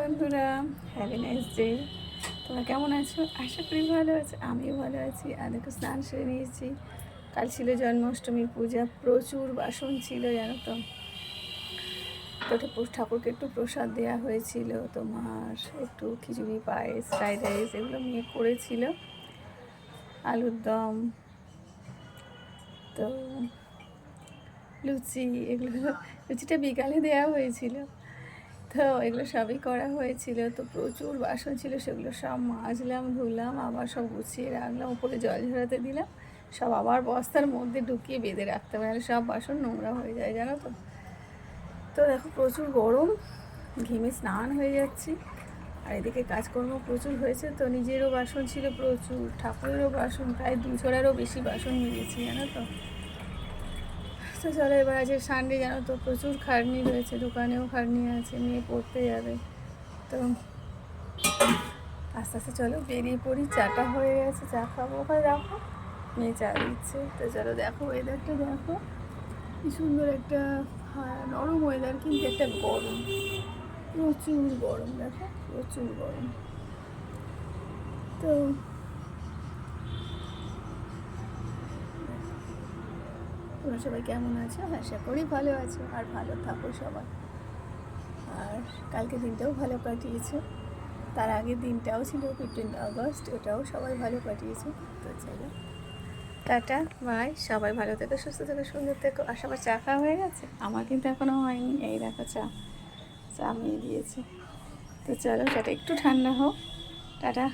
বন্ধুরা, heavy nice day. তোমরা কেমন আছো? আশা করি ভালো আছো। আমিও ভালো আছি। আর দেখো স্নান সেরে নিয়েছি। কাল ছিল জন্মাষ্টমীর পূজা, প্রচুর বাসন ছিল জানো তো। তো ঠাকুরকে একটু প্রসাদ দেওয়া হয়েছিল, তোমার একটু খিচুড়ি, পায়েস, ফ্রাইড রাইস এগুলো মেয়ে করেছিল, আলুর দম, তো লুচি, এগুলো লুচিটা বিকালে দেওয়া হয়েছিল। তো এগুলো সবই করা হয়েছিল। তো প্রচুর বাসন ছিল, সেগুলো সব মাজলাম, ধুলাম, আবার সব গুছিয়ে রাখলাম, উপরে জল ঝরাতে দিলাম, সব আবার বস্তার মধ্যে ঢুকিয়ে বেঁধে রাখতে হবে, নাহলে সব বাসন নোংরা হয়ে যায় জানো তো। তো দেখো প্রচুর গরম, ঘেমে স্নান হয়ে যাচ্ছি। আর এদিকে কাজকর্ম প্রচুর হয়েছে, তো নিজেরও বাসন ছিল প্রচুর, ঠাকুরেরও বাসন, প্রায় 2 ছড়ারও বেশি বাসন নিয়েছি জানো তো। তো চলো, এবার আজকে সানডে জানো তো, প্রচুর খাটনি রয়েছে, দোকানেও খাটনি আছে, মেয়ে পড়তে যাবে। তো আস্তে আস্তে চলো বেরিয়ে পড়ি। চাটা হয়ে গেছে, চা খাবো, ওখানে রাখো, মেয়ে চা দিচ্ছে। তো চলো দেখো ওয়েদারটা, দেখো কি সুন্দর একটা নরম ওয়েদার, কিন্তু একটা গরম, প্রচুর গরম, দেখো প্রচুর গরম। তো তোমরা সবাই কেমন আছো? আশা করি ভালো আছো, আর ভালো থাকো সবাই। আর কালকে দিনটাও ভালো কাটিয়েছো, তার আগের দিনটাও ছিল 15 আগস্ট, ওটাও সবাই ভালো কাটিয়েছে। তো চলো টাটা, বাই, সবাই ভালো থেকো, সুস্থ থেকো, সুন্দর থেকো। আর সবার চা খাওয়া হয়ে গেছে? আমার কিন্তু এখনও হয়নি। এই দেখো চা, চা মেয়ে দিয়েছে। তো চলো টাটা, একটু ঠান্ডা হোক, টাটা।